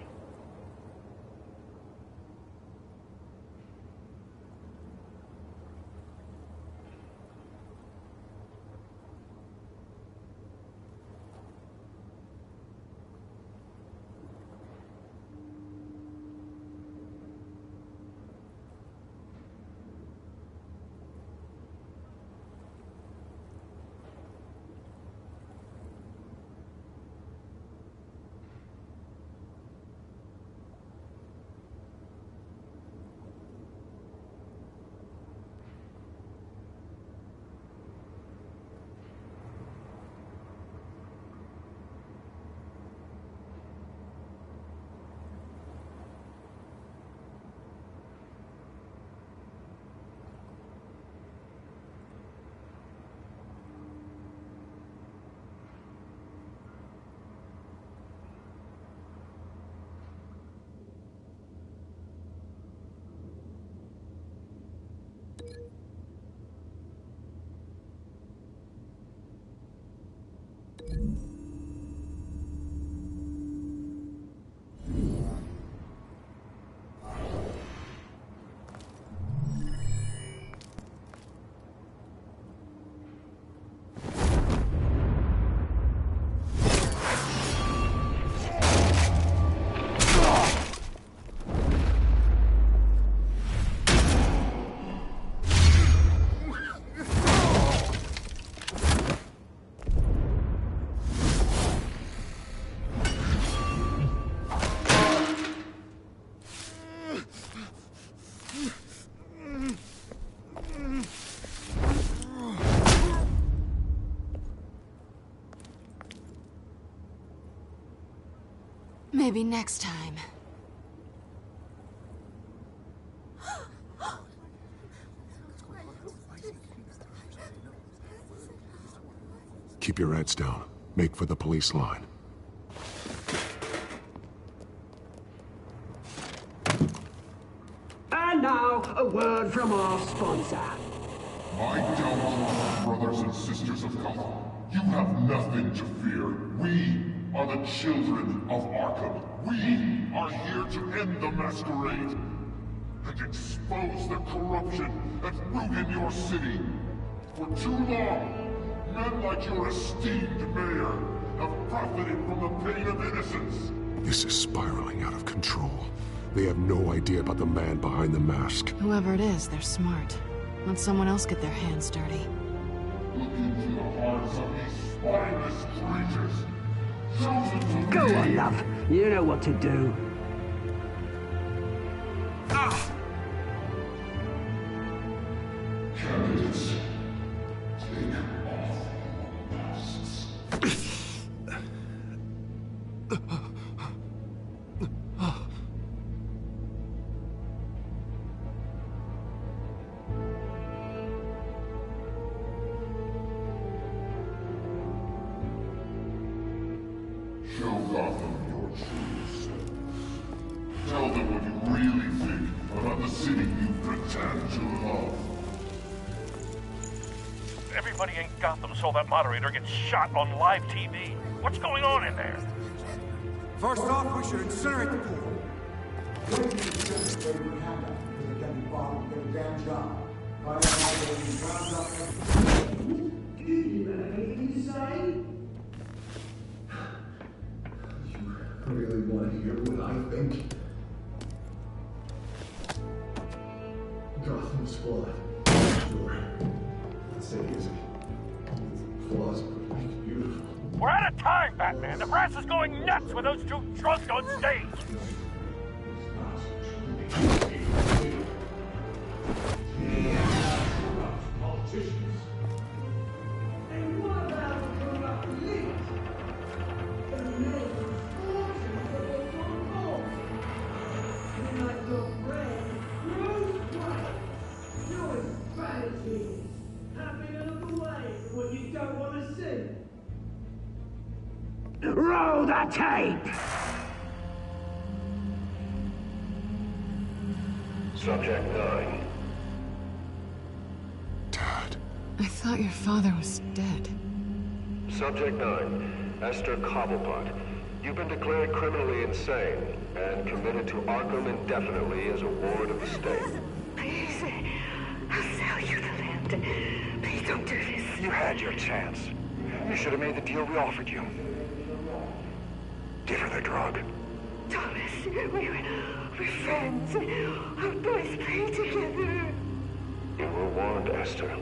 Maybe next time. Keep your heads down. Make for the police line. And now, a word from our sponsor. My downfall, brothers and sisters of Gotham. You have nothing to fear. We are the children of Arkham. We are here to end the masquerade and expose the corruption that's rooted in your city. For too long, men like your esteemed mayor have profited from the pain of innocence. This is spiraling out of control. They have no idea about the man behind the mask. Whoever it is, they're smart. Let someone else get their hands dirty. Look into the hearts of these spineless creatures. Go on, love. You know what to do. Candidates, take off your masks. Show Gotham your true self. Tell them what you really think about the city you pretend to love. Everybody in Gotham saw that moderator get shot on live TV. What's going on in there? First off, we should incinerate the pool. Do you have anything to say? I really want to hear what I think. Gotham's flawed. Sure. Let's say it's flaws, but make it beautiful. We're out of time, Batman. The press is going nuts with those two drunk on stage. It's not true. Roll the tape! Subject 9. I thought your father was dead. Subject 9, Esther Cobblepot. You've been declared criminally insane and committed to Arkham indefinitely as a ward of the state. Please, I'll sell you the land. Please don't do this. You had your chance. You should have made the deal we offered you. Give her the drug. Thomas, we're friends. Our boys play together. You were warned, Esther.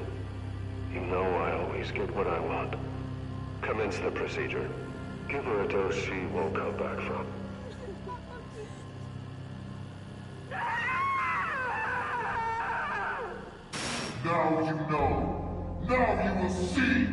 You know I always get what I want. Commence the procedure. Give her a dose she won't come back from. Now you know. Now you will see.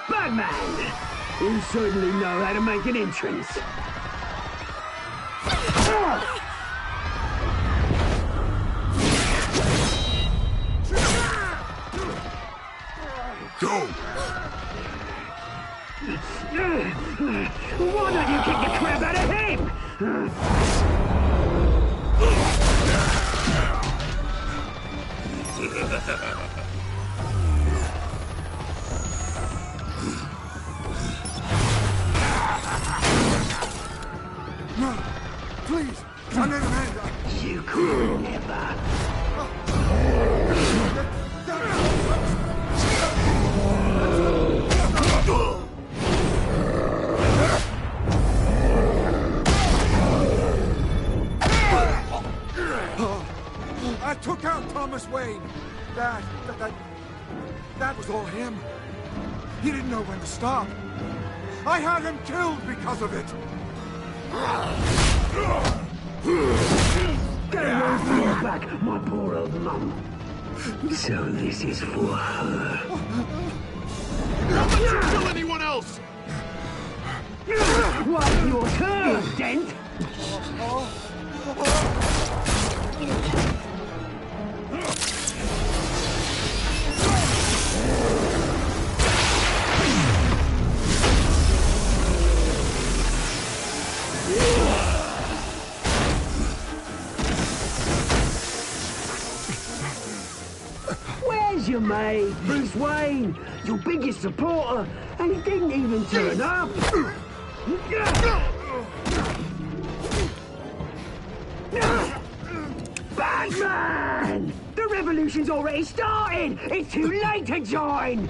Batman! You certainly know how to make an entrance. Go! Why don't you kick the crap out of him? No, please, I'm in Amanda. You could never. I took out Thomas Wayne. That was all him. He didn't know when to stop. I had him killed because of it. Get away from your back, my poor old mum. So this is for her. Don't let you kill anyone else! What's your turn, Dent? Where's your mate, Bruce Wayne? Your biggest supporter, and he didn't even turn up. Batman! The revolution's already started! It's too late to join!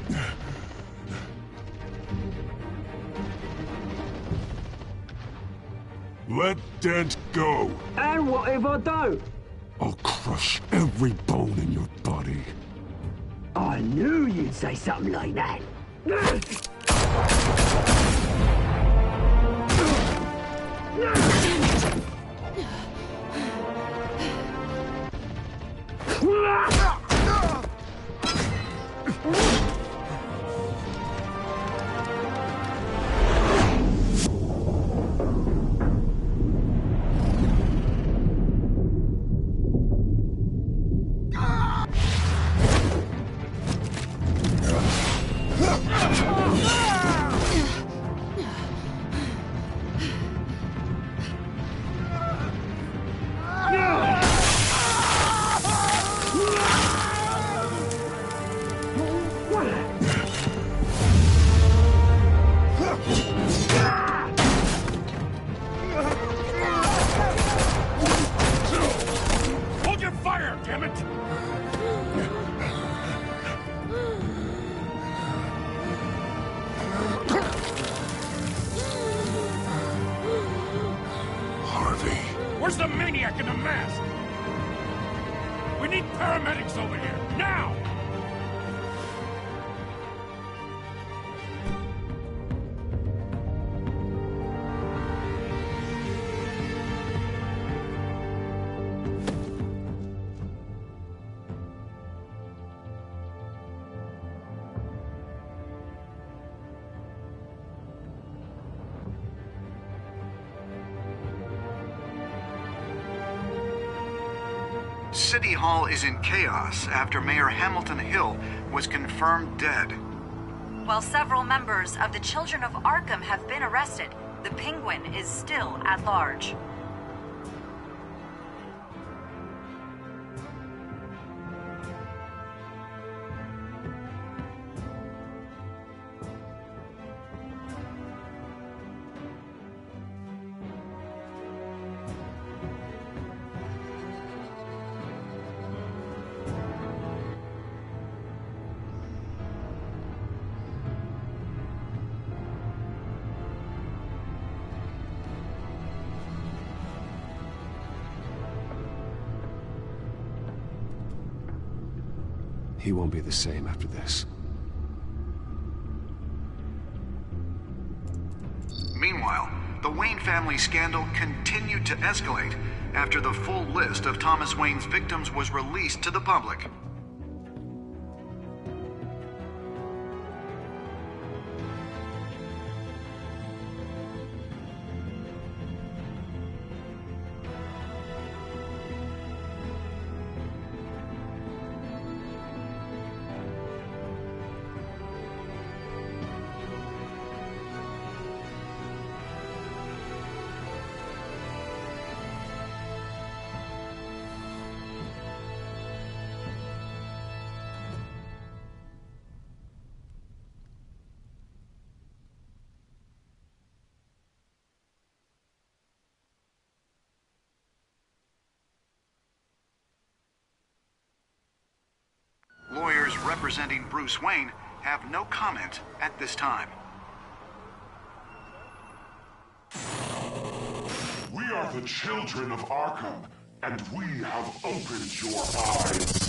Let Dent go. And what if I don't? I'll crush every bone in your body. I knew you'd say something like that. Hold your fire, damn it! Harvey. Where's the maniac in the mask? We need paramedics over here, now! City Hall is in chaos after Mayor Hamilton Hill was confirmed dead. While several members of the Children of Arkham have been arrested, the Penguin is still at large. He won't be the same after this. Meanwhile, the Wayne family scandal continued to escalate after the full list of Thomas Wayne's victims was released to the public. Lawyers representing Bruce Wayne have no comment at this time. We are the children of Arkham, and we have opened your eyes.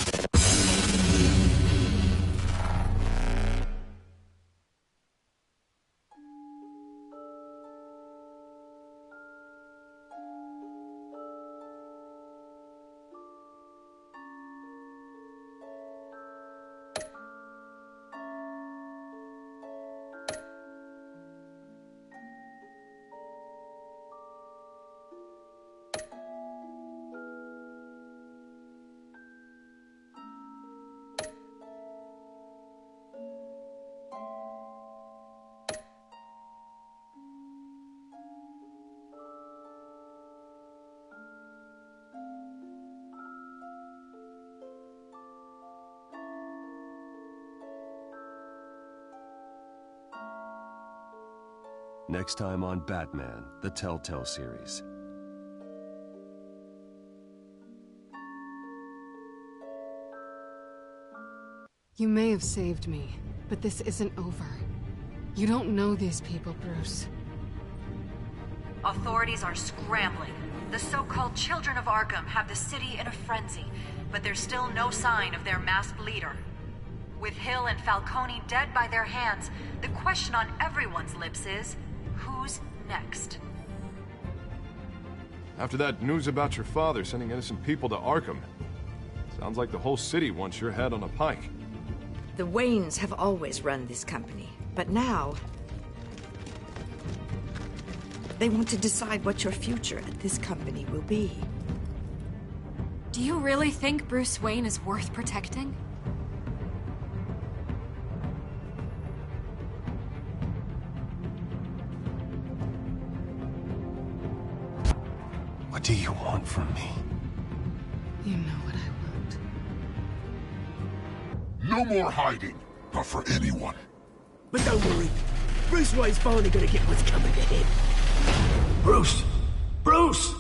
Next time on Batman, the Telltale series. You may have saved me, but this isn't over. You don't know these people, Bruce. Authorities are scrambling. The so-called Children of Arkham have the city in a frenzy, but there's still no sign of their masked leader. With Hill and Falcone dead by their hands, the question on everyone's lips is, who's next? After that news about your father sending innocent people to Arkham, sounds like the whole city wants your head on a pike. The Waynes have always run this company, but now they want to decide what your future at this company will be. Do you really think Bruce Wayne is worth protecting? What do you want from me? You know what I want. No more hiding, not for anyone. But don't worry, Bruce Wayne's finally gonna get what's coming to him. Bruce! Bruce!